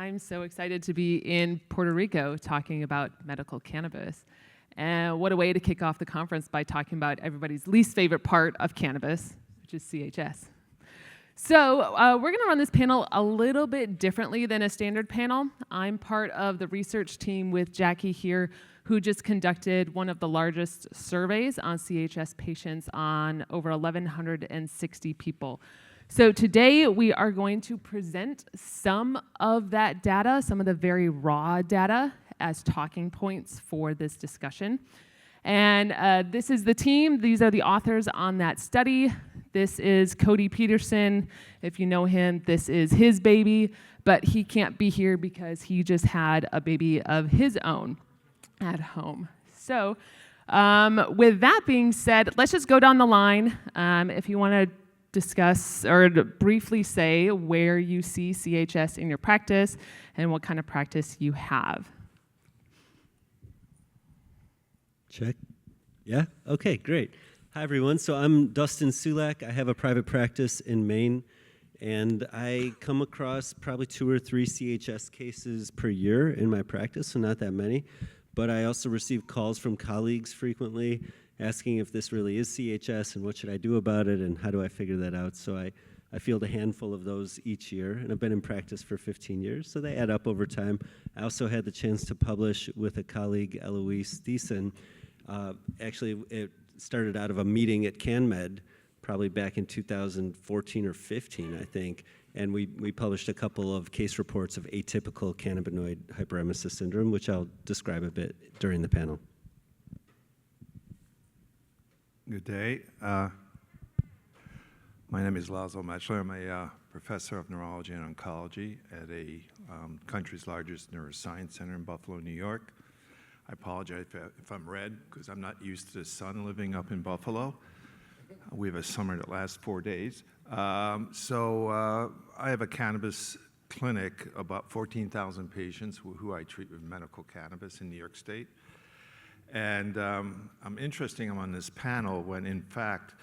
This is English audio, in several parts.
I'm so excited to be in Puerto Rico talking about medical cannabis. And what a way to kick off the conference by talking about everybody's least favorite part of cannabis, which is CHS. So we're going to run this panel a little bit differently than a standard panel. I'm part of the research team with Jackie here, who just conducted one of the largest surveys on CHS patients on over 1,160 people. So today we are going to present some of that data, some of the very raw data, as talking points for this discussion. And this is the team. These are the authors on that study. This is Cody Peterson. If you know him, this is his baby, but he can't be here because he just had a baby of his own at home. So with that being said, let's just go down the line. If you want to discuss or to briefly say where you see CHS in your practice and what kind of practice you have. Check. Yeah? Okay, great. Hi, everyone. So I'm Dustin Sulak. I have a private practice in Maine, and I come across probably 2 or 3 CHS cases per year in my practice, so not that many. But I also receive calls from colleagues frequently asking if this really is CHS and what should I do about it and how do I figure that out. So I field a handful of those each year, and I've been in practice for 15 years, so they add up over time. I also had the chance to publish with a colleague, Eloise Thiessen. Actually, it started out of a meeting at CanMed, probably back in 2014 or 15, I think, and we published a couple of case reports of atypical Cannabinoid Hyperemesis Syndrome, which I'll describe a bit during the panel. Good day. My name is Laszlo Mechtler. I'm a professor of neurology and oncology at a country's largest neuroscience center in Buffalo, New York. I apologize if I'm red, because I'm not used to the sun living up in Buffalo. We have a summer that lasts 4 days. I have a cannabis clinic, about 14,000 patients who I treat with medical cannabis in New York State. And I'm on this panel when, in fact,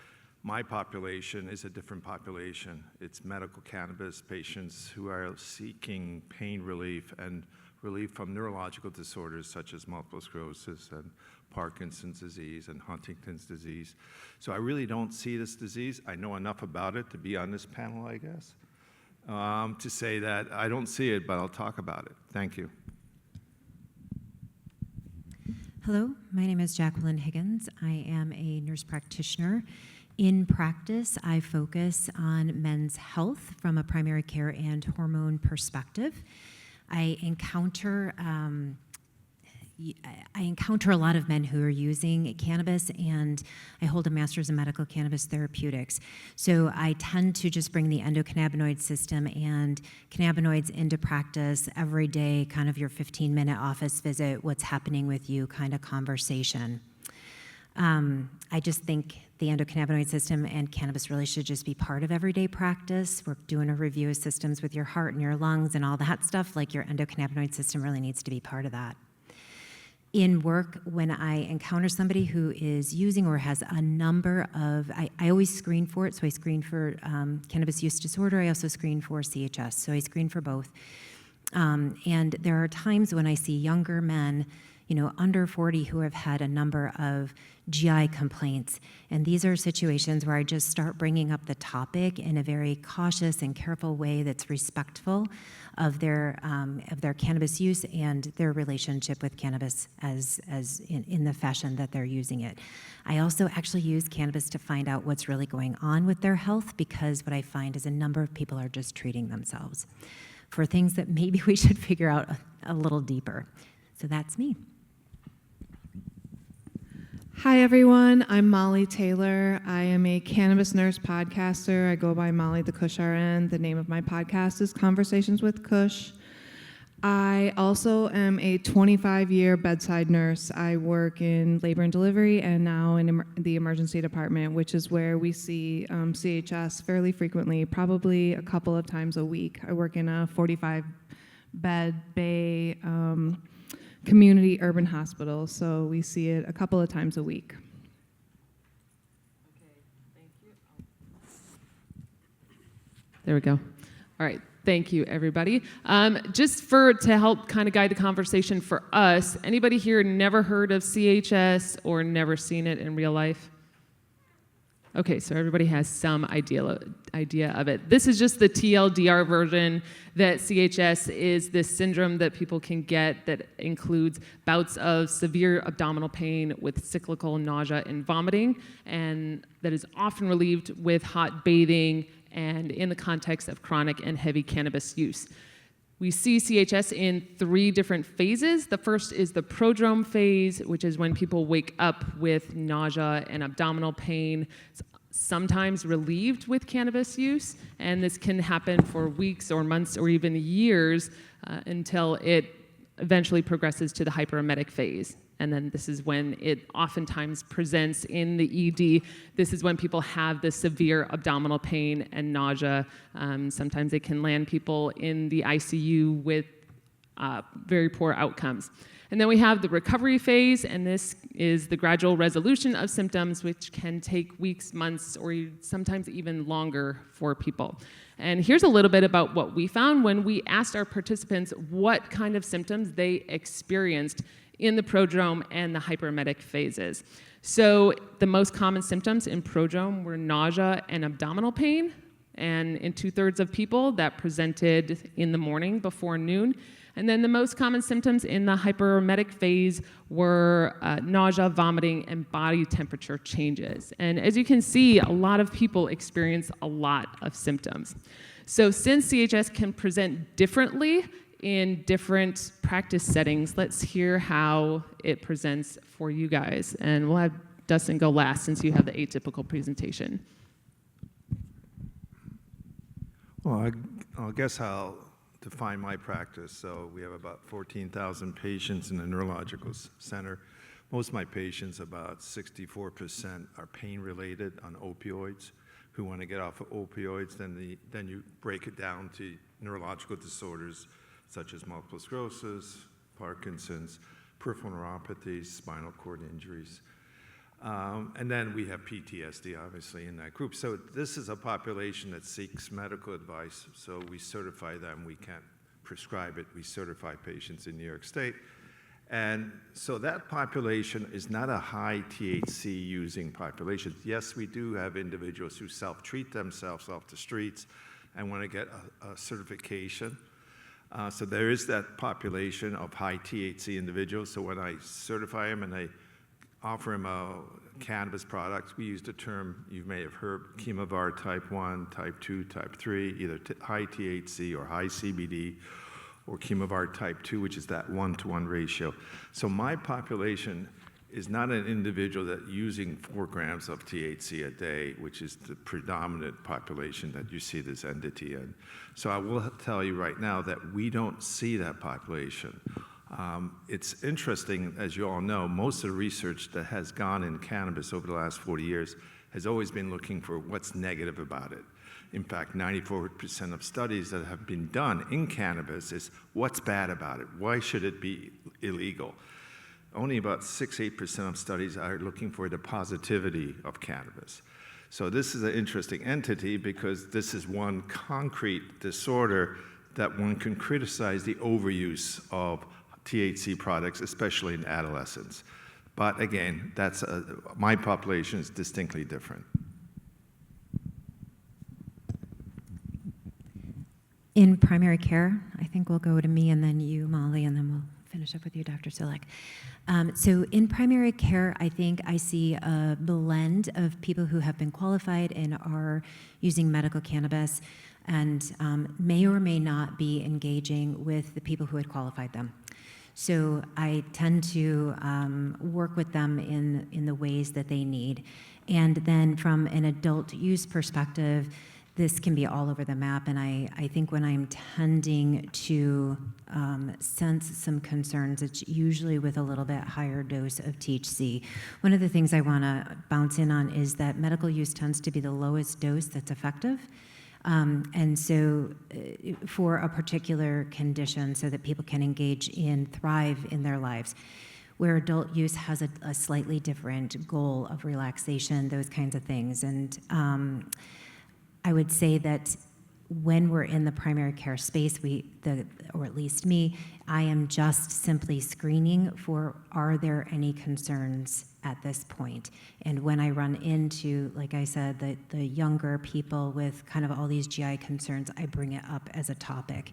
my population is a different population. It's medical cannabis patients who are seeking pain relief and relief from neurological disorders such as multiple sclerosis and Parkinson's disease and Huntington's disease. So I really don't see this disease. I know enough about it to be on this panel, I guess, to say that I don't see it, but I'll talk about it. Thank you. Hello, my name is Jacqueline Higgins. I am a nurse practitioner. In practice, I focus on men's health from a primary care and hormone perspective. I encounter a lot of men who are using cannabis, and I hold a master's in medical cannabis therapeutics. So I tend to just bring the endocannabinoid system and cannabinoids into practice every day, kind of your 15-minute office visit, what's happening with you kind of conversation. I just think the endocannabinoid system and cannabis really should just be part of everyday practice. We're doing a review of systems with your heart and your lungs and all that stuff. Like, your endocannabinoid system really needs to be part of that. In work, when I encounter somebody who is using or has a number of, I always screen for it. So I screen for cannabis use disorder. I also screen for CHS. So I screen for both. And there are times when I see younger men, under 40, who have had a number of GI complaints. And these are situations where I just start bringing up the topic in a very cautious and careful way that's respectful of their cannabis use and their relationship with cannabis as in the fashion that they're using it. I also actually use cannabis to find out what's really going on with their health, because what I find is a number of people are just treating themselves for things that maybe we should figure out a little deeper. So that's me. Hi, everyone. I'm Molly Taylor. I am a cannabis nurse podcaster. I go by Molly the Kush RN. The name of my podcast is Conversations with Kush. I also am a 25-year bedside nurse. I work in labor and delivery and now in the emergency department, which is where we see CHS fairly frequently, probably a couple of times a week. I work in a 45-bed bay community urban hospital, so we see it a couple of times a week. Okay, thank you. There we go. All right, Thank you, everybody. To help kind of guide the conversation for us, anybody here never heard of CHS or never seen it in real life? Okay, so everybody has some idea of it. This is just the TLDR version, that CHS is this syndrome that people can get that includes bouts of severe abdominal pain with cyclical nausea and vomiting, and that is often relieved with hot bathing and in the context of chronic and heavy cannabis use. We see CHS in 3 different phases. The first is the prodrome phase, which is when people wake up with nausea and abdominal pain, sometimes relieved with cannabis use, and this can happen for weeks or months or even years until it eventually progresses to the hyperemetic phase. And then this is when it oftentimes presents in the ED. This is when people have the severe abdominal pain and nausea. Sometimes it can land people in the ICU with very poor outcomes. And then we have the recovery phase, and this is the gradual resolution of symptoms, which can take weeks, months, or sometimes even longer for people. And here's a little bit about what we found when we asked our participants what kind of symptoms they experienced in the prodrome and the hyperemetic phases. So the most common symptoms in prodrome were nausea and abdominal pain, and in 2/3 of people that presented in the morning before noon. And then the most common symptoms in the hyperemetic phase were nausea, vomiting, and body temperature changes. And as you can see, a lot of people experience a lot of symptoms. So since CHS can present differently in different practice settings, let's hear how it presents for you guys. And we'll have Dustin go last since you have the atypical presentation. Well, I guess I'll define my practice. So we have about 14,000 patients in the neurological center. Most of my patients, about 64%, are pain-related on opioids, who want to get off of opioids. Then you break it down to neurological disorders such as multiple sclerosis, Parkinson's, peripheral neuropathies, spinal cord injuries. And then we have PTSD, obviously, in that group. So this is a population that seeks medical advice, so we certify them. We can't prescribe it. We certify patients in New York State. And so that population is not a high THC using population. Yes, we do have individuals who self-treat themselves off the streets and want to get a certification. So there is that population of high THC individuals. So when I certify them and I offer them a cannabis product, we use the term you may have heard, chemovar type 1, type 2, type 3, either high THC or high CBD, or chemovar type 2, which is that 1-to-1 ratio. So my population is not an individual that using 4 grams of THC a day, which is the predominant population that you see this entity in. So I will tell you right now that we don't see that population. It's interesting, as you all know, most of the research that has gone in cannabis over the last 40 years has always been looking for what's negative about it. In fact, 94% of studies that have been done in cannabis is what's bad about it? Why should it be illegal? Only about 6-8% of studies are looking for the positivity of cannabis. So this is an interesting entity because this is one concrete disorder that one can criticize the overuse of THC products, especially in adolescents. But again, that's my population is distinctly different. In primary care, I think we'll go to me and then you, Molly, and then we'll finish up with you, Dr. Sulak. So in primary care, I think I see a blend of people who have been qualified and are using medical cannabis and may or may not be engaging with the people who had qualified them. So I tend to work with them in the ways that they need. And then from an adult use perspective, this can be all over the map, and I think when I'm tending to sense some concerns, it's usually with a little bit higher dose of THC. One of the things I want to bounce in on is that medical use tends to be the lowest dose that's effective. And so for a particular condition so that people can engage in, thrive in their lives, where adult use has a slightly different goal of relaxation, those kinds of things. And I would say that when we're in the primary care space, or at least me, I am just simply screening for, are there any concerns at this point? And when I run into, like I said, the younger people with kind of all these GI concerns, I bring it up as a topic.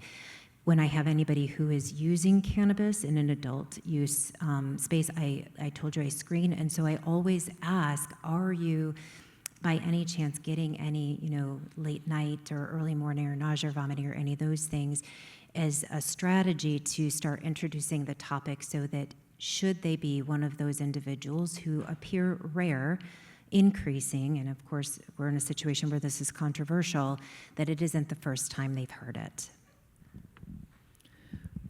When I have anybody who is using cannabis in an adult use space, I told you I screen, and so I always ask, are you by any chance getting any, late night or early morning or nausea or vomiting or any of those things, as a strategy to start introducing the topic, so that should they be one of those individuals who appear rare, increasing, and of course we're in a situation where this is controversial, that it isn't the first time they've heard it.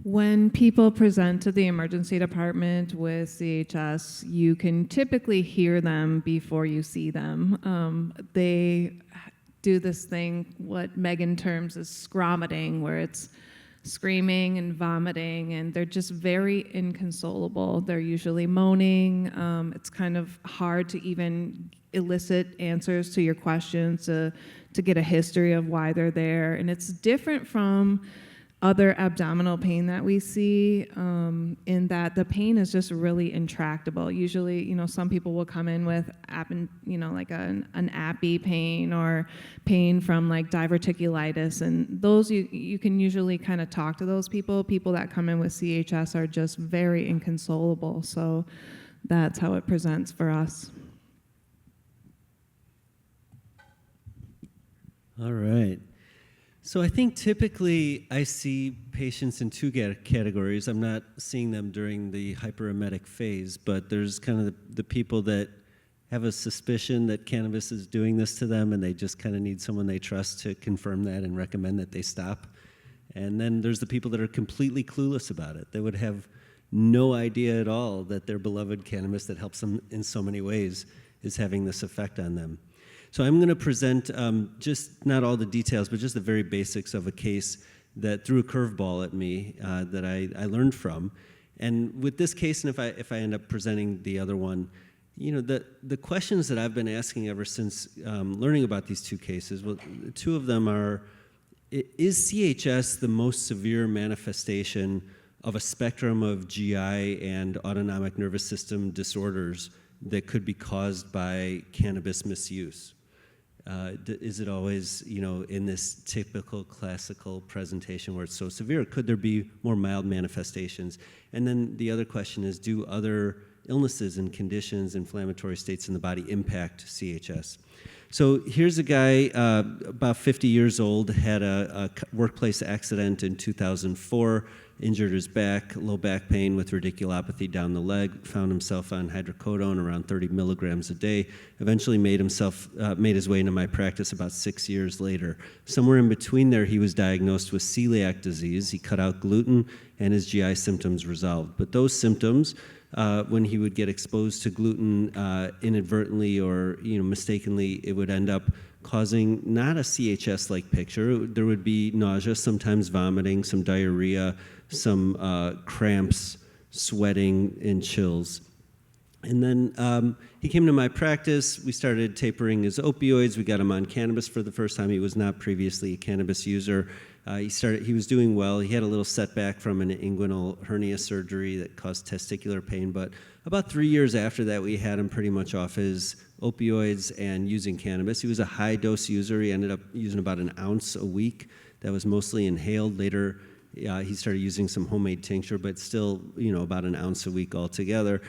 When people present to the emergency department with CHS, you can typically hear them before you see them. They do this thing, what Megan terms as scromiting, where it's screaming and vomiting, and they're just very inconsolable. They're usually moaning. It's kind of hard to even elicit answers to your questions, to get a history of why they're there. And it's different from other abdominal pain that we see, in that the pain is just really intractable. Usually, some people will come in with, like an appy pain or pain from like diverticulitis, and those you can usually kind of talk to those people. People that come in with CHS are just very inconsolable, so that's how it presents for us. All right. So I think typically I see patients in two categories. I'm not seeing them during the hyperemetic phase, but there's kind of the people that have a suspicion that cannabis is doing this to them, and they just kind of need someone they trust to confirm that and recommend that they stop. And then there's the people that are completely clueless about it. They would have no idea at all that their beloved cannabis that helps them in so many ways is having this effect on them. So I'm going to present just not all the details, but just the very basics of a case that threw a curveball at me that I learned from. And with this case, and if I end up presenting the other one, the questions that I've been asking ever since learning about these two cases, well, two of them are, is CHS the most severe manifestation of a spectrum of GI and autonomic nervous system disorders that could be caused by cannabis misuse? Is it always, in this typical classical presentation where it's so severe? Could there be more mild manifestations? And then the other question is, do other illnesses and conditions, inflammatory states in the body impact CHS? So here's a guy, about 50 years old, had a workplace accident in 2004, injured his back, low back pain with radiculopathy down the leg, found himself on hydrocodone around 30 milligrams a day, eventually made his way into my practice about 6 years later. Somewhere in between there, he was diagnosed with celiac disease. He cut out gluten, and his GI symptoms resolved. But those symptoms, when he would get exposed to gluten inadvertently or mistakenly, it would end up causing not a CHS-like picture. There would be nausea, sometimes vomiting, some diarrhea, some cramps, sweating, and chills. And then he came to my practice. We started tapering his opioids. We got him on cannabis for the first time. He was not previously a cannabis user. He was doing well. He had a little setback from an inguinal hernia surgery that caused testicular pain, but about 3 years after that, we had him pretty much off his opioids and using cannabis. He was a high-dose user. He ended up using about an ounce a week. That was mostly inhaled. Later, he started using some homemade tincture, but still, about an ounce a week altogether.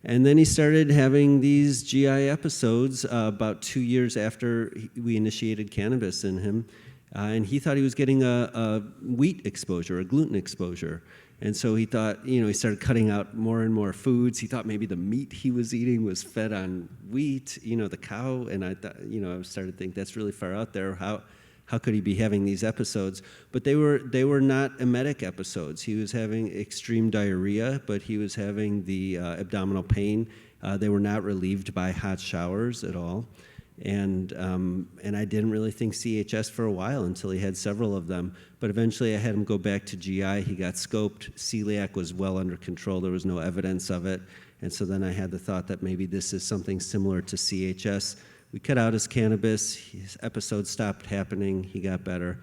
And then he started having these GI episodes about 2 years after we initiated cannabis in him. And he thought he was getting a wheat exposure, a gluten exposure. And so he thought, he started cutting out more and more foods. He thought maybe the meat he was eating was fed on wheat, the cow. And I thought, I started to think that's really far out there. How could he be having these episodes? But they were not emetic episodes. He was having extreme diarrhea, but he was having the abdominal pain. They were not relieved by hot showers at all. And I didn't really think CHS for a while until he had several of them. But eventually I had him go back to GI. He got scoped. Celiac was well under control. There was no evidence of it. And so then I had the thought that maybe this is something similar to CHS. We cut out his cannabis. His episodes stopped happening. He got better.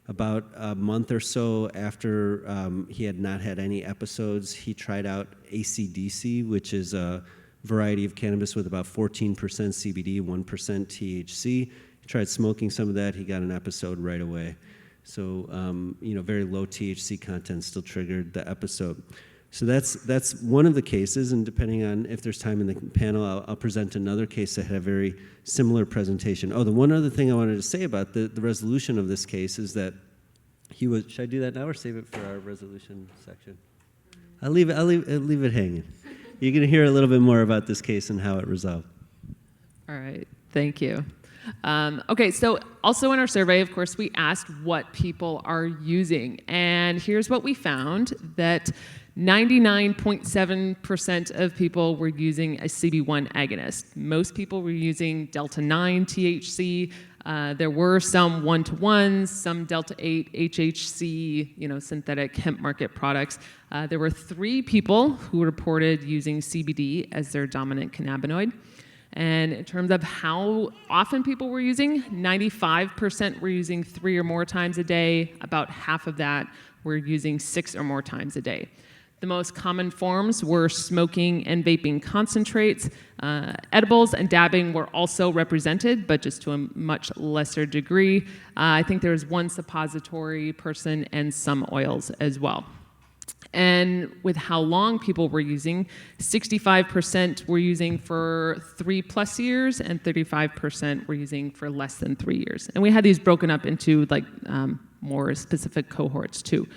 About a month or so after he had not had any episodes, he tried out ACDC, which is a variety of cannabis with about 14% CBD, 1% THC. He tried smoking some of that. He got an episode right away. So, very low THC content still triggered the episode. So that's one of the cases, and depending on if there's time in the panel, I'll present another case that had a very similar presentation. Oh, the one other thing I wanted to say about the resolution of this case is that he was, should I do that now or save it for our resolution section? I'll leave it hanging. You're going to hear a little bit more about this case and how it resolved. All right, thank you. Okay, so also in our survey, of course, we asked what people are using. And here's what we found, that 99.7% of people were using a CB1 agonist. Most people were using delta-9 THC. There were some 1-to-1s, some delta-8 HHC, synthetic hemp market products. There were 3 people who reported using CBD as their dominant cannabinoid. And in terms of how often people were using, 95% were using 3 or more times a day. About half of that were using 6 or more times a day. The most common forms were smoking and vaping concentrates. Edibles and dabbing were also represented, but just to a much lesser degree. I think there was 1 suppository person and some oils as well. And with how long people were using, 65% were using for 3+ years and 35% were using for less than 3 years. And we had these broken up into more specific cohorts too.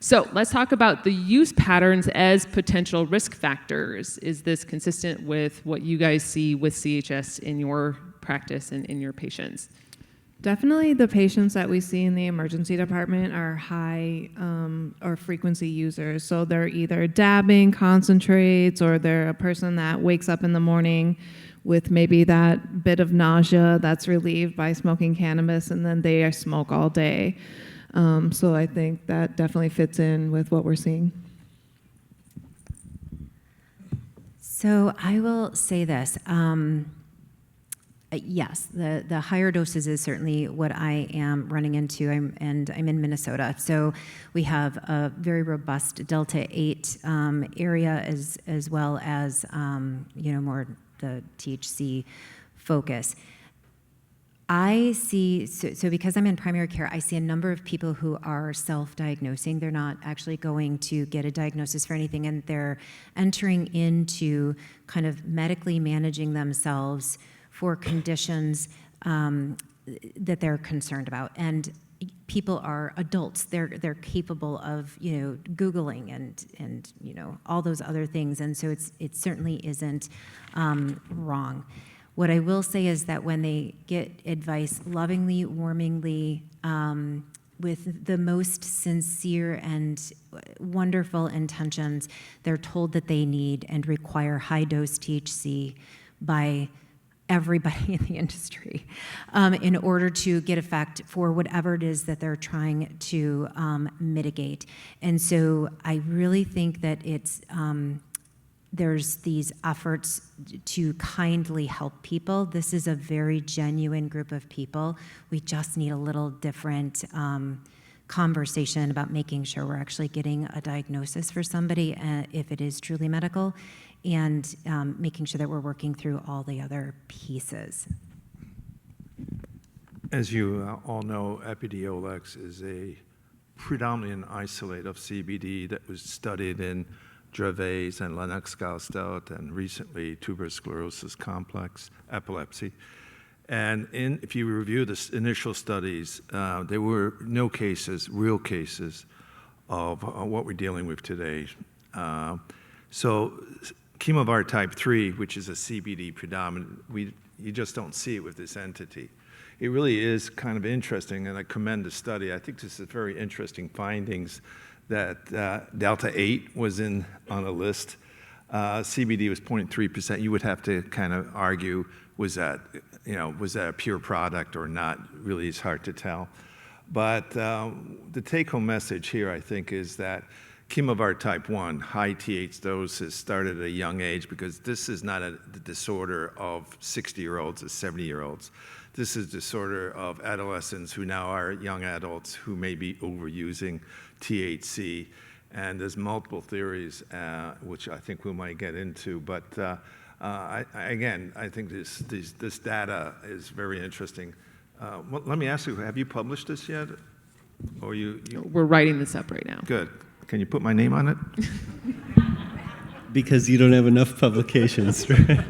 So let's talk about the use patterns as potential risk factors. Is this consistent with what you guys see with CHS in your practice and in your patients? Definitely the patients that we see in the emergency department are high or frequency users. So they're either dabbing concentrates, or they're a person that wakes up in the morning with maybe that bit of nausea that's relieved by smoking cannabis, and then they smoke all day. So I think that definitely fits in with what we're seeing. So I will say this. Yes, the higher doses is certainly what I am running into, I'm in Minnesota. So we have a very robust delta-8 area as well as more the THC focus. I see, so because I'm in primary care, I see a number of people who are self-diagnosing. They're not actually going to get a diagnosis for anything, and they're entering into kind of medically managing themselves for conditions that they're concerned about. And people are adults. They're capable of Googling and all those other things. And so it certainly isn't wrong. What I will say is that when they get advice lovingly, warmingly, with the most sincere and wonderful intentions, they're told that they need and require high-dose THC by everybody in the industry in order to get effect for whatever it is that they're trying to mitigate. And so I really think that it's there's these efforts to kindly help people. This is a very genuine group of people. We just need a little different conversation about making sure we're actually getting a diagnosis for somebody if it is truly medical, and making sure that we're working through all the other pieces. As you all know, Epidiolex is a predominantly an isolate of CBD that was studied in Dravet and Lennox-Gastaut, and recently tuberous sclerosis complex, epilepsy. And if you review the initial studies, there were no cases, real cases, of what we're dealing with today. So chemovar type 3, which is a CBD predominant, you just don't see it with this entity. It really is kind of interesting, and I commend the study. I think this is very interesting findings that delta-8 was on a list. CBD was 0.3%. You would have to kind of argue, was that a pure product or not? Really, it's hard to tell. But the take-home message here, I think, is that chemovar type 1, high TH doses, started at a young age, because this is not a disorder of 60-year-olds or 70-year-olds. this is disorder of adolescents who now are young adults who may be overusing THC. And there's multiple theories, which I think we might get into. But again, I think this data is very interesting. Well, let me ask you, have you published this yet? Or We're writing this up right now. Good. Can you put my name on it? Because you don't have enough publications, right?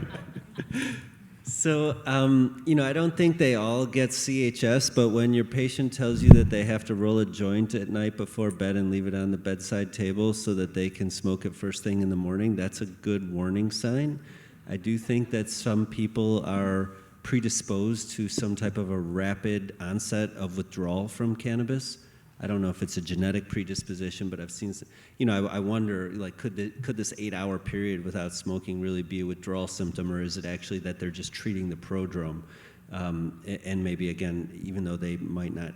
So, I don't think they all get CHS, but when your patient tells you that they have to roll a joint at night before bed and leave it on the bedside table so that they can smoke it first thing in the morning, that's a good warning sign. I do think that some people are predisposed to some type of a rapid onset of withdrawal from cannabis. I don't know if it's a genetic predisposition, but I've seen, I wonder, like, could this 8-hour period without smoking really be a withdrawal symptom, or is it actually that they're just treating the prodrome? And maybe, again, even though they might not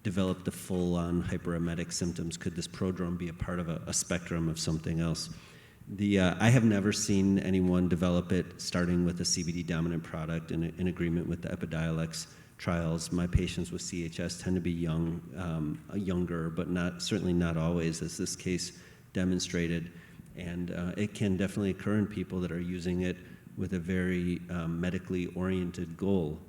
develop the full-on hyperemetic symptoms, could this prodrome be a part of a spectrum of something else? I have never seen anyone develop it starting with a CBD-dominant product in agreement with the Epidiolex trials. My patients with CHS tend to be younger, but certainly not always, as this case demonstrated. And it can definitely occur in people that are using it with a very medically oriented goal,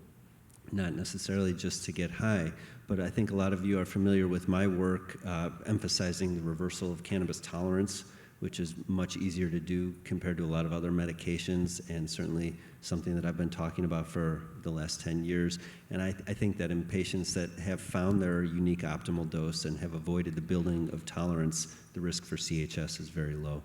not necessarily just to get high. But I think a lot of you are familiar with my work emphasizing the reversal of cannabis tolerance, which is much easier to do compared to a lot of other medications, and certainly something that I've been talking about for the last 10 years. And I think that in patients that have found their unique optimal dose and have avoided the building of tolerance, the risk for CHS is very low.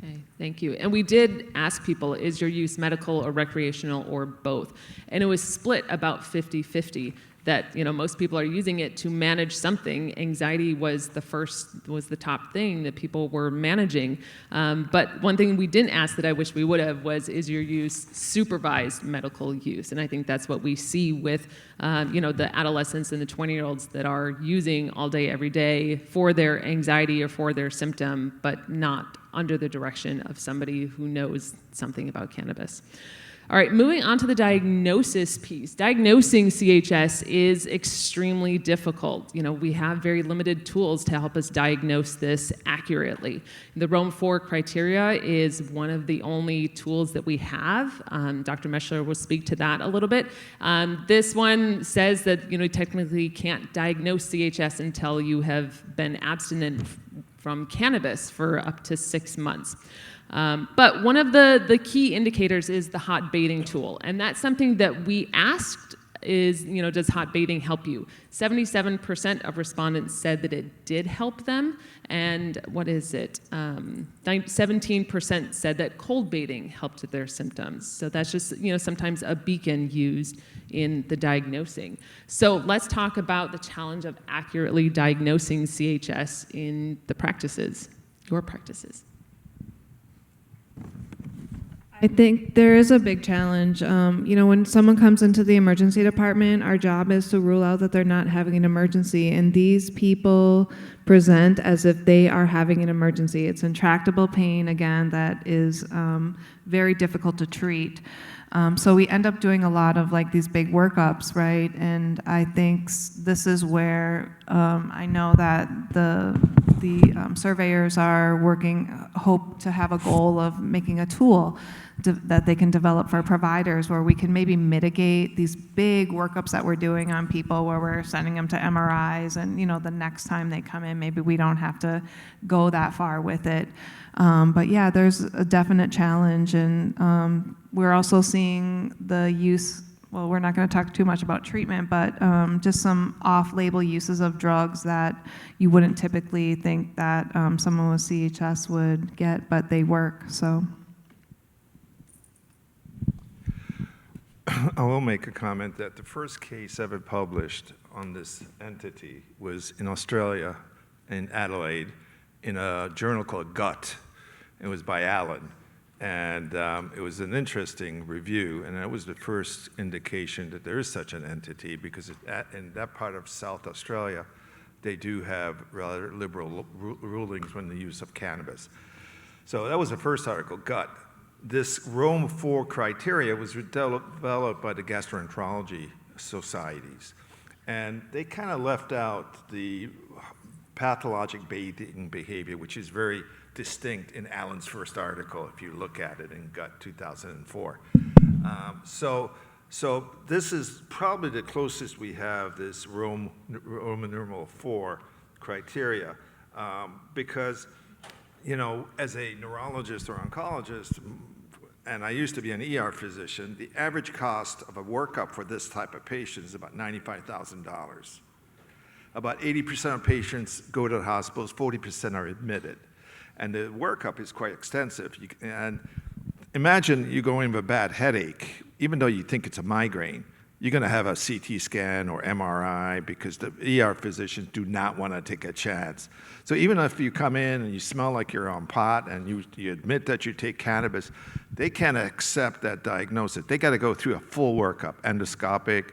Okay, thank you. And we did ask people, is your use medical or recreational or both? And it was split about 50-50. That most people are using it to manage something. Anxiety was the top thing that people were managing. But one thing we didn't ask that I wish we would have was, is your use supervised medical use? And I think that's what we see with the adolescents and the 20-year-olds that are using all day, every day for their anxiety or for their symptom, but not under the direction of somebody who knows something about cannabis. All right, moving on to the diagnosis piece. Diagnosing CHS is extremely difficult. We have very limited tools to help us diagnose this accurately. The Rome 4 criteria is one of the only tools that we have. Dr. Mechtler will speak to that a little bit. This one says that you technically can't diagnose CHS until you have been abstinent from cannabis for up to 6 months. But one of the key indicators is the hot baiting tool. And that's something that we asked is, does hot baiting help you? 77% of respondents said that it did help them. And 17% said that cold baiting helped with their symptoms. So that's just, sometimes a beacon used in the diagnosing. So let's talk about the challenge of accurately diagnosing CHS in the practices, your practices. I think there is a big challenge. When someone comes into the emergency department, our job is to rule out that they're not having an emergency. And these people present as if they are having an emergency. It's intractable pain, again, that is very difficult to treat. So we end up doing a lot of these big workups, right? And I think this is where I know that the surveyors are hope to have a goal of making a tool that they can develop for providers where we can maybe mitigate these big workups that we're doing on people where we're sending them to MRIs and the next time they come in maybe we don't have to go that far with it. But yeah, there's a definite challenge, and we're also seeing the use, well, we're not going to talk too much about treatment, but just some off-label uses of drugs that you wouldn't typically think that someone with CHS would get, but they work, so. I will make a comment that the first case ever published on this entity was in Australia, in Adelaide, in a journal called Gut. It was by Allen. And it was an interesting review, and that was the first indication that there is such an entity, because in that part of South Australia, they do have rather liberal rulings on the use of cannabis. So that was the first article, Gut. this Rome 4 criteria was developed by the gastroenterology societies. And they kind of left out the pathologic bathing behavior, which is very distinct in Allen's first article, if you look at it in Gut 2004. So this is probably the closest we have, this Roman numeral 4 criteria, because, you know, as a neurologist or oncologist, and I used to be an ER physician, the average cost of a workup for this type of patient is about $95,000. About 80% of patients go to the hospitals, 40% are admitted. And the workup is quite extensive. And imagine you go in with a bad headache, even though you think it's a migraine, you're going to have a CT scan or MRI because the ER physicians do not want to take a chance. So even if you come in and you smell like you're on pot and you admit that you take cannabis, they can't accept that diagnosis. They got to go through a full workup, endoscopic,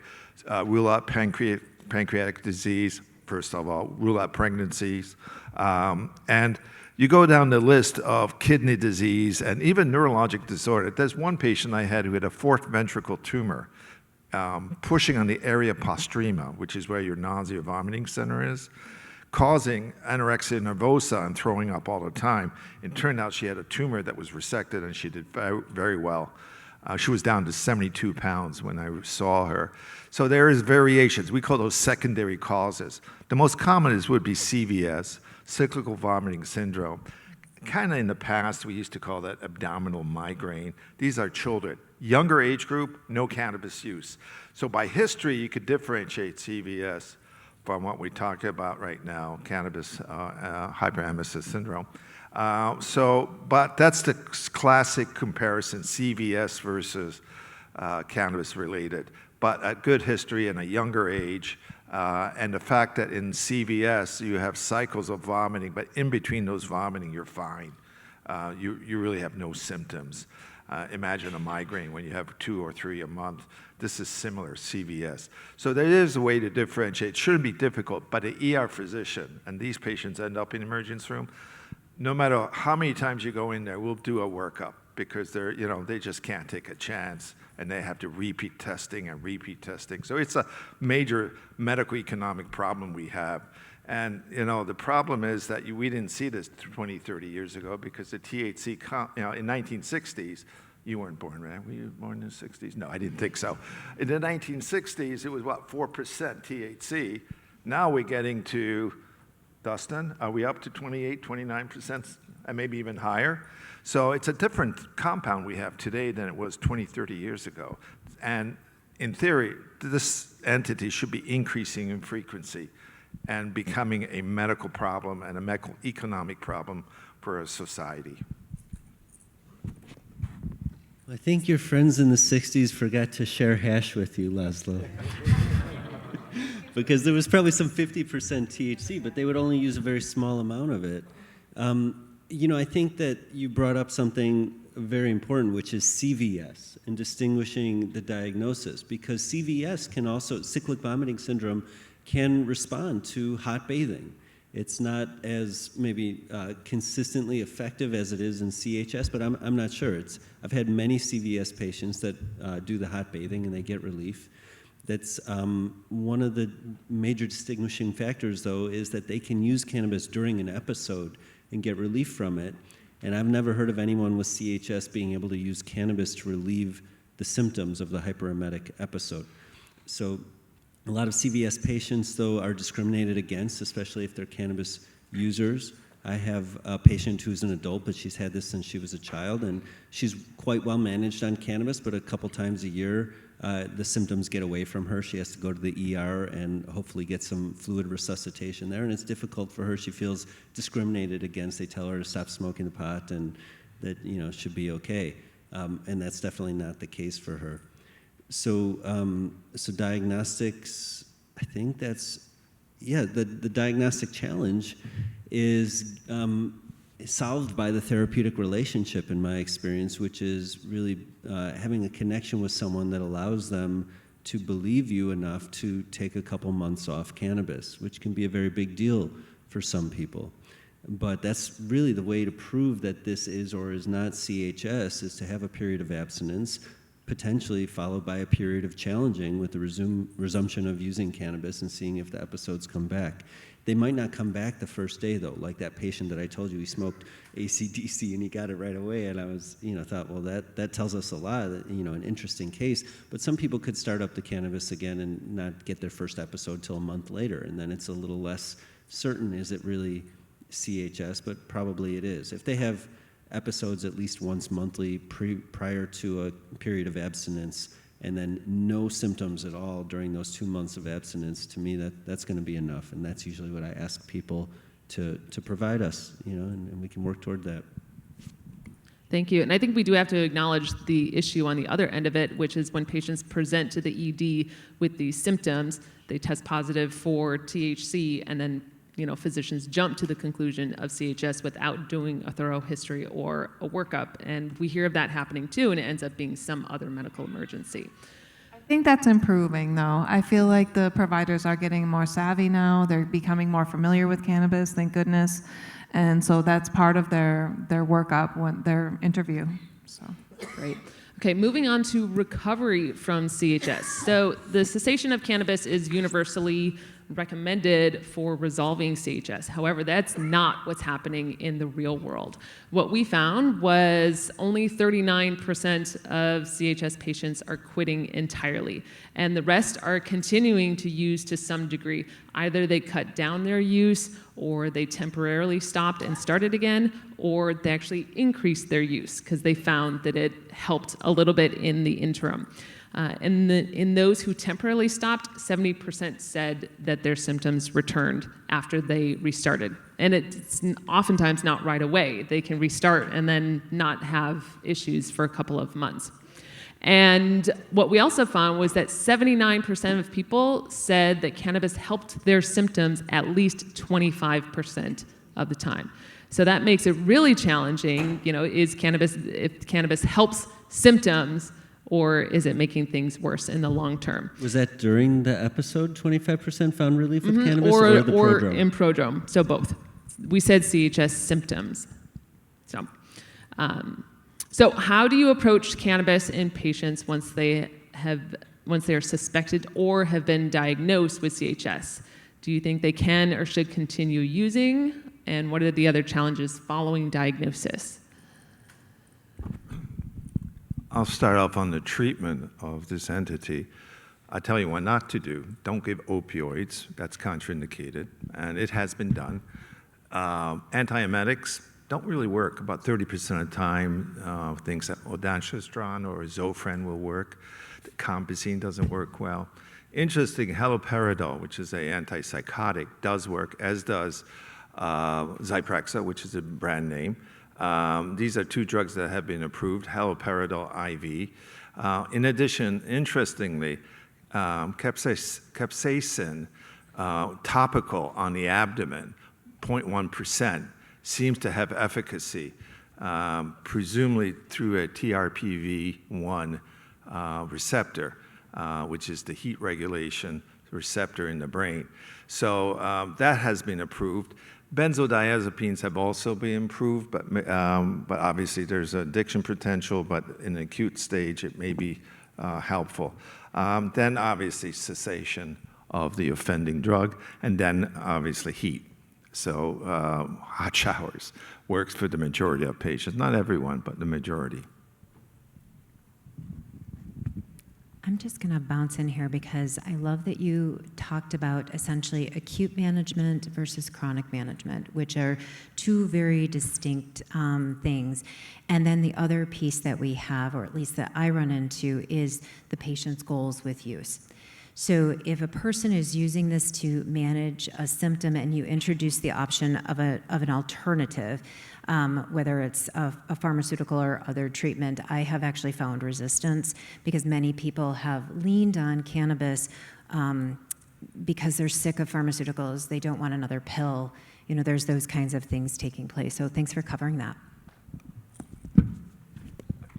rule out pancreatic disease, first of all, rule out pregnancies, and you go down the list of kidney disease and even neurologic disorder. There's one patient I had who had a fourth ventricle tumor, pushing on the area postrema, which is where your nausea vomiting center is, causing anorexia nervosa and throwing up all the time. It turned out she had a tumor that was resected, and she did very, very well. She was down to 72 pounds when I saw her. So there is variations. We call those secondary causes. The most common would be CVS, cyclical vomiting syndrome. Kind of in the past, we used to call that abdominal migraine. These are children. Younger age group, no cannabis use. So by history, you could differentiate CVS from what we talked about right now, Cannabis Hyperemesis Syndrome. But that's the classic comparison, CVS versus cannabis-related. But a good history and a younger age, and the fact that in CVS you have cycles of vomiting, but in between those vomiting you're fine. You really have no symptoms. Imagine a migraine when you have 2 or 3 a month. This is similar, CVS. So there is a way to differentiate. It shouldn't be difficult, but an ER physician, and these patients end up in the emergency room, no matter how many times you go in there, we'll do a workup because they just can't take a chance, and they have to repeat testing and repeat testing. So it's a major medical economic problem we have. And the problem is that we didn't see this 20, 30 years ago because the THC, in 1960s, you weren't born, right? Were you born in the 60s? No, I didn't think so. In the 1960s, it was, 4% THC. Now we're getting to, Dustin, are we up to 28, 29%, and maybe even higher? So it's a different compound we have today than it was 20, 30 years ago. And in theory, this entity should be increasing in frequency and becoming a medical problem and a medical economic problem for a society. I think your friends in the 60s forgot to share hash with you, Laszlo. Because there was probably some 50% THC, but they would only use a very small amount of it. I think that you brought up something very important, which is CVS, and distinguishing the diagnosis, because CVS can also, cyclic vomiting syndrome, can respond to hot bathing. It's not as maybe consistently effective as it is in CHS, but I'm not sure. I've had many CVS patients that do the hot bathing and they get relief. That's one of the major distinguishing factors, though, is that they can use cannabis during an episode and get relief from it. And I've never heard of anyone with CHS being able to use cannabis to relieve the symptoms of the hyperemetic episode. So a lot of CVS patients, though, are discriminated against, especially if they're cannabis users. I have a patient who's an adult, but she's had this since she was a child, and she's quite well managed on cannabis, but a couple times a year, the symptoms get away from her. She has to go to the ER and hopefully get some fluid resuscitation there, and it's difficult for her. She feels discriminated against. They tell her to stop smoking the pot and that, should be okay. And that's definitely not the case for her. So diagnostics, I think that's, the diagnostic challenge is solved by the therapeutic relationship, in my experience, which is really having a connection with someone that allows them to believe you enough to take a couple months off cannabis, which can be a very big deal for some people. But that's really the way to prove that this is or is not CHS, is to have a period of abstinence, potentially followed by a period of challenging with the resumption of using cannabis and seeing if the episodes come back. They might not come back the first day, though, like that patient that I told you, he smoked AC/DC and he got it right away, and I was, thought, well, that tells us a lot, an interesting case. But some people could start up the cannabis again and not get their first episode till a month later, and then it's a little less certain, is it really CHS, but probably it is. If they have episodes at least once monthly prior to a period of abstinence, and then no symptoms at all during those 2 months of abstinence, to me that's going to be enough, and that's usually what I ask people to provide us, and we can work toward that. Thank you. And I think we do have to acknowledge the issue on the other end of it, which is when patients present to the ED with these symptoms, they test positive for THC, and then physicians jump to the conclusion of CHS without doing a thorough history or a workup. And we hear of that happening too, and it ends up being some other medical emergency. I think that's improving, though. I feel like the providers are getting more savvy now. They're becoming more familiar with cannabis, thank goodness. And so that's part of their workup, their interview. So Great. Okay, moving on to recovery from CHS. So the cessation of cannabis is universally recommended for resolving CHS. However, that's not what's happening in the real world. What we found was only 39% of CHS patients are quitting entirely, and the rest are continuing to use to some degree. Either they cut down their use, or they temporarily stopped and started again, or they actually increased their use because they found that it helped a little bit in the interim. In those who temporarily stopped, 70% said that their symptoms returned after they restarted. And it's oftentimes not right away. They can restart and then not have issues for a couple of months. And what we also found was that 79% of people said that cannabis helped their symptoms at least 25% of the time. So that makes it really challenging. If cannabis helps symptoms, or is it making things worse in the long term? Was that during the episode, 25% found relief with cannabis, or the prodrome? Or in prodrome, so both. We said CHS symptoms. So how do you approach cannabis in patients once they are suspected or have been diagnosed with CHS? Do you think they can or should continue using? And what are the other challenges following diagnosis? I'll start off on the treatment of this entity. I tell you what not to do. Don't give opioids. That's contraindicated, and it has been done. Antiemetics don't really work. About 30% of the time, things like ondansetron or Zofran will work. The Compazine doesn't work well. Interesting, haloperidol, which is an antipsychotic, does work, as does Zyprexa, which is a brand name. These are two drugs that have been approved, haloperidol IV. In addition, interestingly, capsaicin topical on the abdomen, 0.1%, seems to have efficacy, presumably through a TRPV1 receptor, which is the heat regulation receptor in the brain. So that has been approved. Benzodiazepines have also been improved, but obviously there's addiction potential, but in an acute stage it may be helpful. Then obviously cessation of the offending drug, and then obviously heat. So hot showers works for the majority of patients, not everyone, but the majority. I'm just going to bounce in here because I love that you talked about essentially acute management versus chronic management, which are two very distinct things. And then the other piece that we have, or at least that I run into, is the patient's goals with use. So if a person is using this to manage a symptom and you introduce the option of an alternative, whether it's a pharmaceutical or other treatment, I have actually found resistance because many people have leaned on cannabis because they're sick of pharmaceuticals. They don't want another pill. There's those kinds of things taking place. So thanks for covering that.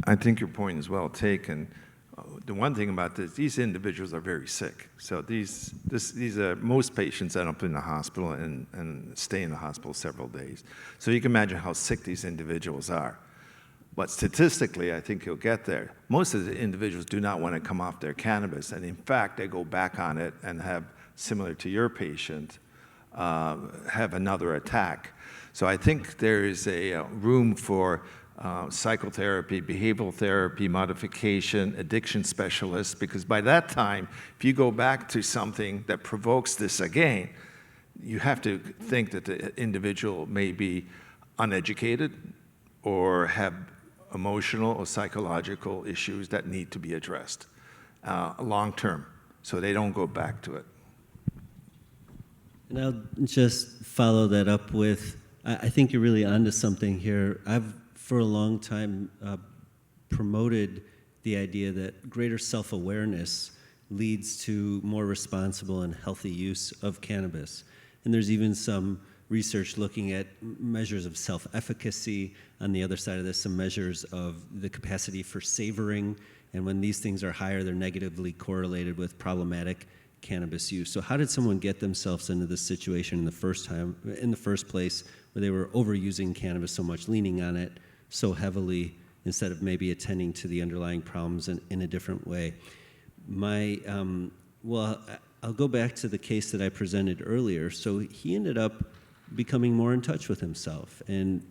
I think your point is well taken. the one thing about this, these individuals are very sick. So these are, most patients end up in the hospital and stay in the hospital several days. So you can imagine how sick these individuals are. But statistically, I think you'll get there. Most of the individuals do not want to come off their cannabis, and in fact, they go back on it and have, similar to your patient, have another attack. So I think there is a room for psychotherapy, behavioral therapy, modification, addiction specialists, because by that time, if you go back to something that provokes this again, you have to think that the individual may be uneducated or have emotional or psychological issues that need to be addressed long term, so they don't go back to it. And I'll just follow that up with, I think you're really onto something here. I've, for a long time, promoted the idea that greater self-awareness leads to more responsible and healthy use of cannabis. And there's even some research looking at measures of self-efficacy. On the other side of this, some measures of the capacity for savoring. And when these things are higher, they're negatively correlated with problematic cannabis use. So how did someone get themselves into this situation in the first place, where they were overusing cannabis so much, leaning on it so heavily, instead of maybe attending to the underlying problems in a different way? Well, I'll go back to the case that I presented earlier. So he ended up becoming more in touch with himself and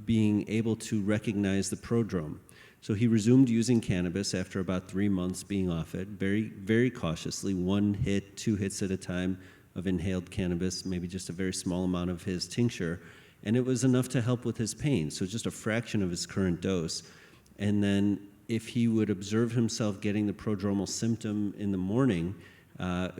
being able to recognize the prodrome. So he resumed using cannabis after about 3 months being off it, very, very cautiously, 1 hit, 2 hits at a time of inhaled cannabis, maybe just a very small amount of his tincture, and it was enough to help with his pain, so just a fraction of his current dose. And then if he would observe himself getting the prodromal symptom in the morning,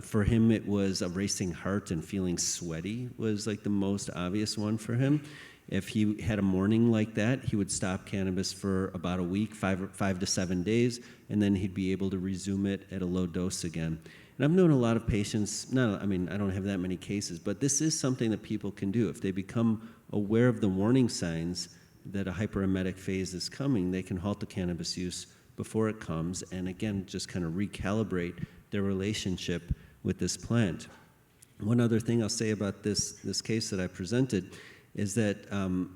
for him it was a racing heart and feeling sweaty was like the most obvious one for him. If he had a morning like that, he would stop cannabis for about a week, 5 to 7 days, and then he'd be able to resume it at a low dose again. And I've known a lot of patients, I don't have that many cases, but this is something that people can do. If they become aware of the warning signs that a hyperemetic phase is coming, they can halt the cannabis use before it comes, and again, just kind of recalibrate their relationship with this plant. One other thing I'll say about this case that I presented is that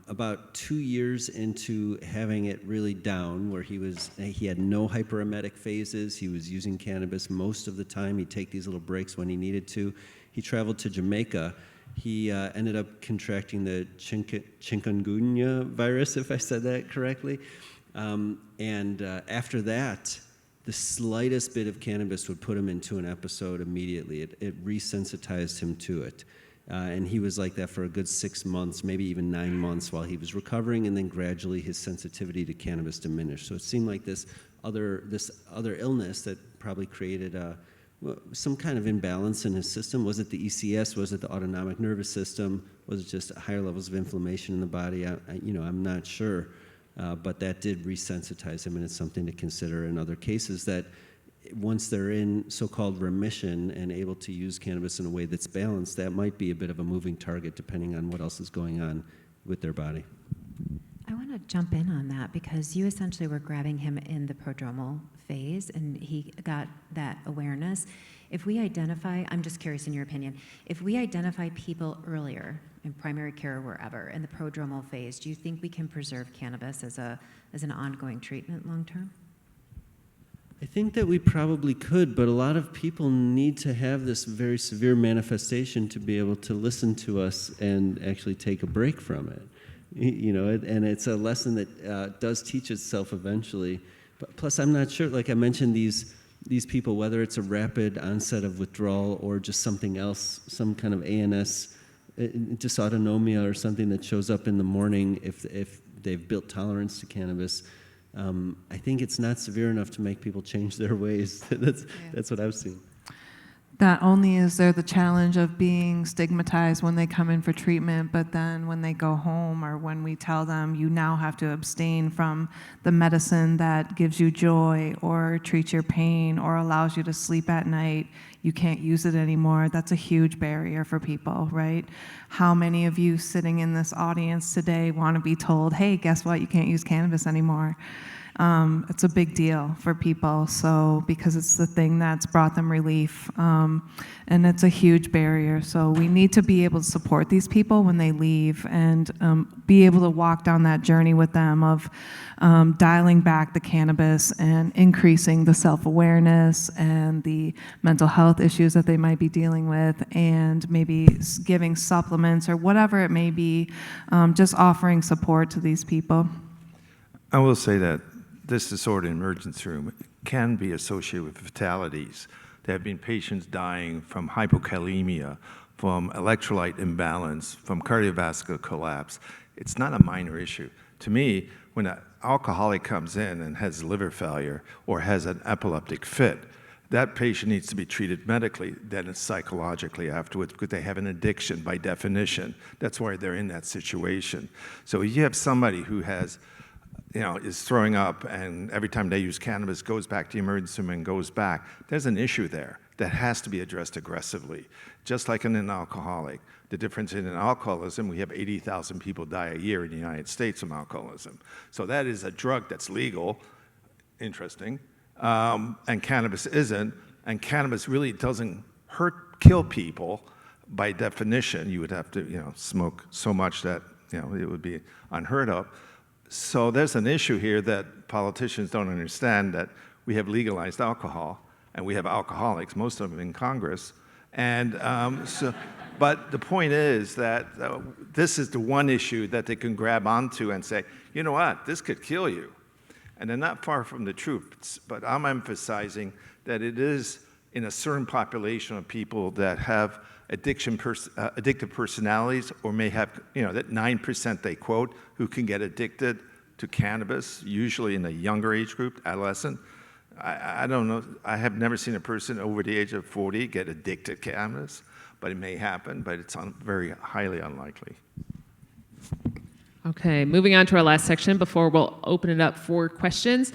about 2 years into having it really down, where he had no hyperemetic phases, he was using cannabis most of the time, he'd take these little breaks when he needed to. He traveled to Jamaica. He ended up contracting the chikungunya virus, if I said that correctly. After that, the slightest bit of cannabis would put him into an episode immediately. It resensitized him to it. And he was like that for a good 6 months, maybe even 9 months while he was recovering, and then gradually his sensitivity to cannabis diminished. So it seemed like this other illness that probably created some kind of imbalance in his system. Was it the ECS? Was it the autonomic nervous system? Was it just higher levels of inflammation in the body? I'm not sure. But that did resensitize him, and it's something to consider in other cases, that once they're in so-called remission and able to use cannabis in a way that's balanced, that might be a bit of a moving target depending on what else is going on with their body. I want to jump in on that, because you essentially were grabbing him in the prodromal phase, and he got that awareness. If we identify, I'm just curious in your opinion, if we identify people earlier in primary care or wherever in the prodromal phase, do you think we can preserve cannabis as an ongoing treatment long term? I think that we probably could, but a lot of people need to have this very severe manifestation to be able to listen to us and actually take a break from it. And it's a lesson that does teach itself eventually. But plus, I'm not sure, like I mentioned, these people, whether it's a rapid onset of withdrawal or just something else, some kind of ANS dysautonomia or something that shows up in the morning if they've built tolerance to cannabis, I think it's not severe enough to make people change their ways. That's what I've seen. Not only is there the challenge of being stigmatized when they come in for treatment, but then when they go home, or when we tell them you now have to abstain from the medicine that gives you joy or treats your pain or allows you to sleep at night, you can't use it anymore. That's a huge barrier for people, right? How many of you sitting in this audience today want to be told, hey, guess what? You can't use cannabis anymore. It's a big deal for people, so because it's the thing that's brought them relief, and it's a huge barrier. So we need to be able to support these people when they leave and be able to walk down that journey with them of dialing back the cannabis and increasing the self-awareness and the mental health issues that they might be dealing with, and maybe giving supplements or whatever it may be, just offering support to these people. I will say that this disorder in emergency room can be associated with fatalities. There have been patients dying from hypokalemia, from electrolyte imbalance, from cardiovascular collapse. It's not a minor issue. To me, when an alcoholic comes in and has liver failure or has an epileptic fit, that patient needs to be treated medically, then it's psychologically afterwards, because they have an addiction by definition. That's why they're in that situation. So you have somebody who has, is throwing up, and every time they use cannabis goes back to the emergency room and goes back. There's an issue there that has to be addressed aggressively, just like in an alcoholic. The difference in an alcoholism, we have 80,000 people die a year in the United States from alcoholism. So that is a drug that's legal, interesting, and cannabis isn't, and cannabis really doesn't kill people by definition. You would have to, smoke so much that, it would be unheard of. So there's an issue here that politicians don't understand, that we have legalized alcohol, and we have alcoholics, most of them in Congress, and but the point is that this is the one issue that they can grab onto and say, you know what, this could kill you. And they're not far from the truth, but I'm emphasizing that it is in a certain population of people that have addictive personalities, or may have, that 9% they quote, who can get addicted to cannabis, usually in a younger age group, adolescent. I don't know, I have never seen a person over the age of 40 get addicted to cannabis, but it may happen, but it's very highly unlikely. Okay, moving on to our last section before we'll open it up for questions.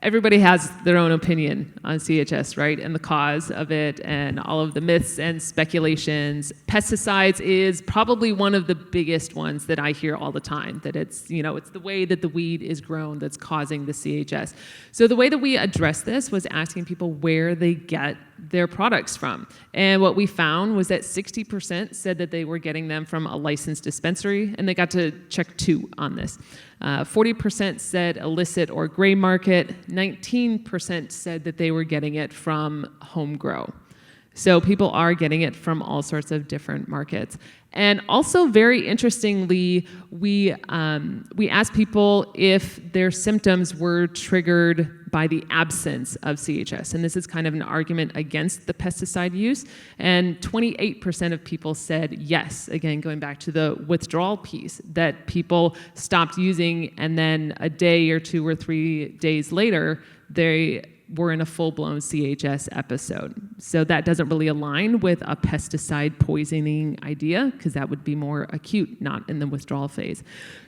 Everybody has their own opinion on CHS, right? And the cause of it and all of the myths and speculations. Pesticides is probably one of the biggest ones that I hear all the time, that it's, it's the way that the weed is grown that's causing the CHS. So the way that we addressed this was asking people where they get their products from. And what we found was that 60% said that they were getting them from a licensed dispensary, and they got to check 2 on this. 40% said illicit or gray market. 19% said that they were getting it from home grow. So people are getting it from all sorts of different markets. And also, very interestingly, we asked people if their symptoms were triggered by the absence of CHS. And this is kind of an argument against the pesticide use. And 28% of people said yes, again, going back to the withdrawal piece, that people stopped using, and then a day or 2 or 3 days later, they were in a full-blown CHS episode. So that doesn't really align with a pesticide poisoning idea, because that would be more acute, not in the withdrawal phase.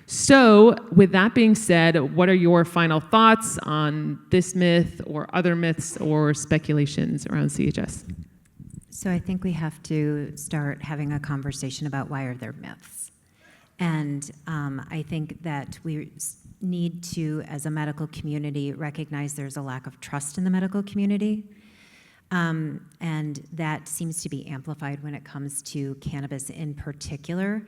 So with that being said, what are your final thoughts on this myth or other myths or speculations around CHS? So I think we have to start having a conversation about why are there myths. And I think that we need to, as a medical community, recognize there's a lack of trust in the medical community. And that seems to be amplified when it comes to cannabis in particular.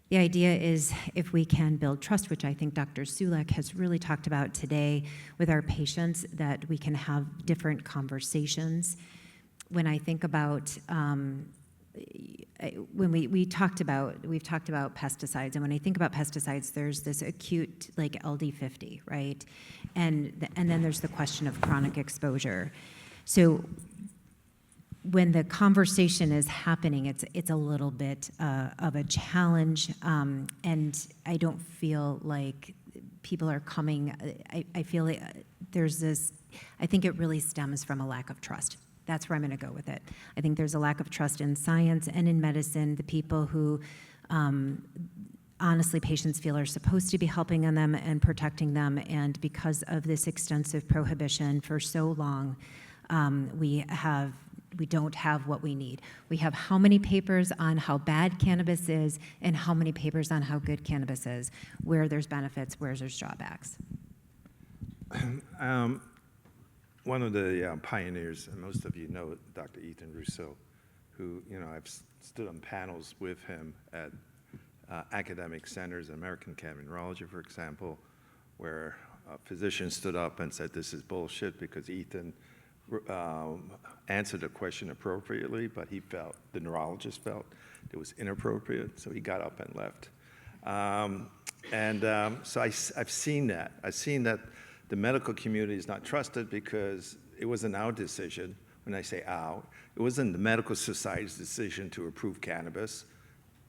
The idea is, if we can build trust, which I think Dr. Sulak has really talked about today with our patients, that we can have different conversations. When I think about when we've talked about pesticides, and when I think about pesticides, there's this acute, like LD50, right? And then there's the question of chronic exposure. So when the conversation is happening, it's a little bit of a challenge, and I don't feel like people are coming. I feel like there's this. I think it really stems from a lack of trust. That's where I'm going to go with it. I think there's a lack of trust in science and in medicine. The people who, honestly, patients feel are supposed to be helping them and protecting them, and because of this extensive prohibition for so long, we don't have what we need. We have how many papers on how bad cannabis is and how many papers on how good cannabis is, where there's benefits, where there's drawbacks. One of the pioneers, and most of you know Dr. Ethan Rousseau, who, I've stood on panels with him at academic centers, American Academy of Neurology, for example, where a physician stood up and said, this is bullshit because Ethan answered the question appropriately, but the neurologist felt it was inappropriate, so he got up and left. So I've seen that. I've seen that the medical community is not trusted because it wasn't our decision. When I say our, it wasn't the medical society's decision to approve cannabis.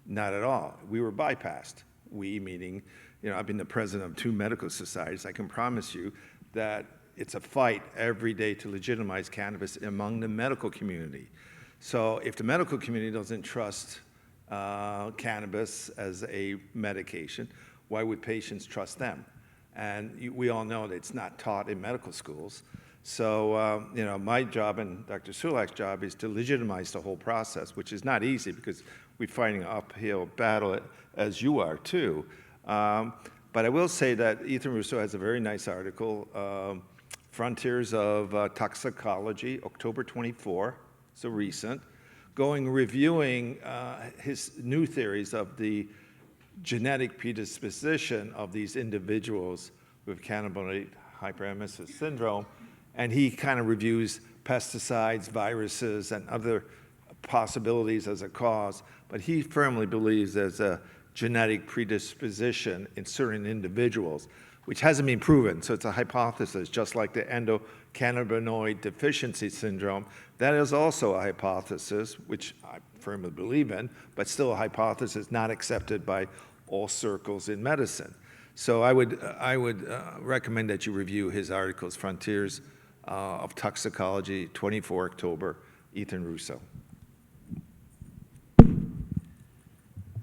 Not at all. We were bypassed. We, meaning, I've been the president of 2 medical societies. I can promise you that it's a fight every day to legitimize cannabis among the medical community. So if the medical community doesn't trust cannabis as a medication, why would patients trust them? And we all know that it's not taught in medical schools. So, my job and Dr. Sulak's job is to legitimize the whole process, which is not easy because we're fighting an uphill battle as you are too. But I will say that Ethan Rousseau has a very nice article, Frontiers of Toxicology, October 24, so recent, reviewing his new theories of the genetic predisposition of these individuals with Cannabinoid Hyperemesis Syndrome, and he kind of reviews pesticides, viruses, and other possibilities as a cause, but he firmly believes there's a genetic predisposition in certain individuals, which hasn't been proven, so it's a hypothesis, just like the Endocannabinoid Deficiency Syndrome. That is also a hypothesis, which I firmly believe in, but still a hypothesis not accepted by all circles in medicine. So I would recommend that you review his articles, Frontiers of Toxicology, 24 October, Ethan Rousseau.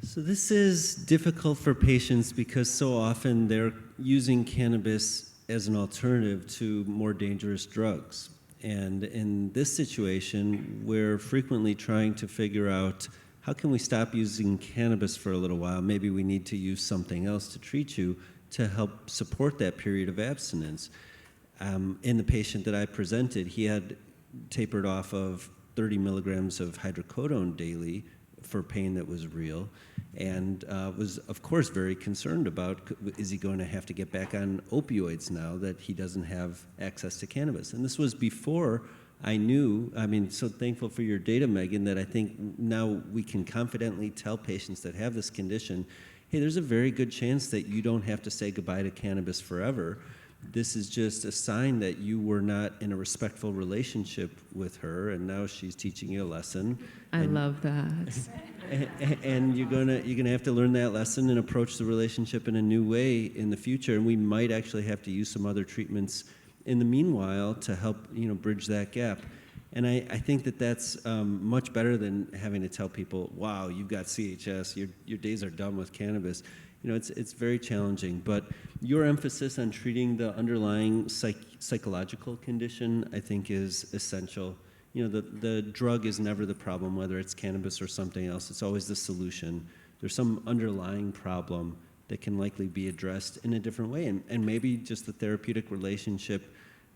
So this is difficult for patients because so often they're using cannabis as an alternative to more dangerous drugs. And in this situation, we're frequently trying to figure out how can we stop using cannabis for a little while? Maybe we need to use something else to treat you to help support that period of abstinence. In the patient that I presented, he had tapered off of 30 milligrams of hydrocodone daily for pain that was real, and was, of course, very concerned about, is he going to have to get back on opioids now that he doesn't have access to cannabis? And this was before I knew, so thankful for your data, Megan, that I think now we can confidently tell patients that have this condition, hey, there's a very good chance that you don't have to say goodbye to cannabis forever. This is just a sign that you were not in a respectful relationship with her, and now she's teaching you a lesson. I love that. And you're gonna have to learn that lesson and approach the relationship in a new way in the future. And we might actually have to use some other treatments in the meanwhile to help bridge that gap. And I think that that's much better than having to tell people, wow, you've got CHS, your days are done with cannabis. It's very challenging, but your emphasis on treating the underlying psychological condition, I think, is essential. The drug is never the problem, whether it's cannabis or something else. It's always the solution. There's some underlying problem that can likely be addressed in a different way, and maybe just the therapeutic relationship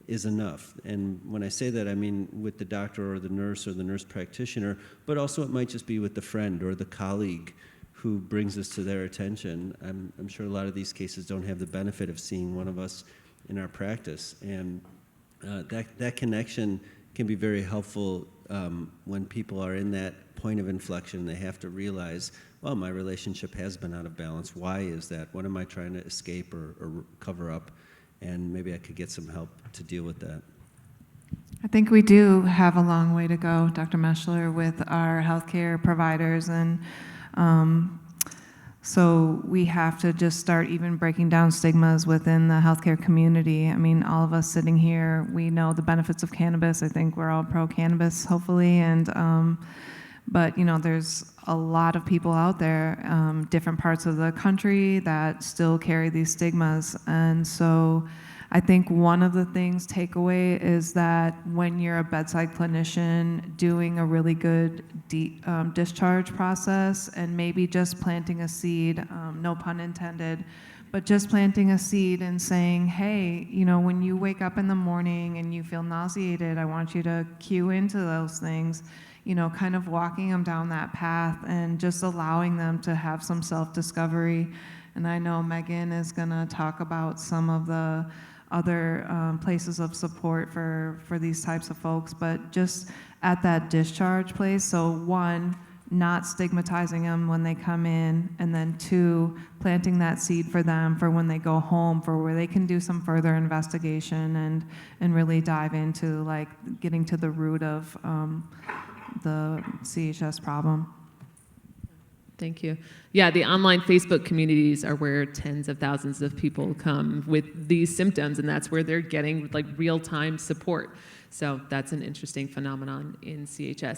is enough. And when I say that, I mean with the doctor or the nurse practitioner, but also it might just be with the friend or the colleague who brings this to their attention. I'm sure a lot of these cases don't have the benefit of seeing one of us in our practice, and that connection can be very helpful when people are in that point of inflection. They have to realize, well, my relationship has been out of balance. Why is that? What am I trying to escape or cover up? And maybe I could get some help to deal with that. I think we do have a long way to go, Dr. Mechtler, with our healthcare providers, and so we have to just start even breaking down stigmas within the healthcare community. I mean, all of us sitting here, we know the benefits of cannabis. I think we're all pro-cannabis, hopefully, and but there's a lot of people out there, different parts of the country, that still carry these stigmas. And so I think one of the things takeaway is that when you're a bedside clinician, doing a really good discharge process and maybe just planting a seed, no pun intended, but just planting a seed and saying, hey, you know, when you wake up in the morning and you feel nauseated, I want you to cue into those things, you know, kind of walking them down that path and just allowing them to have some self-discovery. And I know Megan is going to talk about some of the other places of support for these types of folks, but just at that discharge place. So one, not stigmatizing them when they come in, and then two, planting that seed for them for when they go home, for where they can do some further investigation and really dive into like getting to the root of the CHS problem. Thank you. Yeah, the online Facebook communities are where tens of thousands of people come with these symptoms, and that's where they're getting like real-time support. So that's an interesting phenomenon in CHS.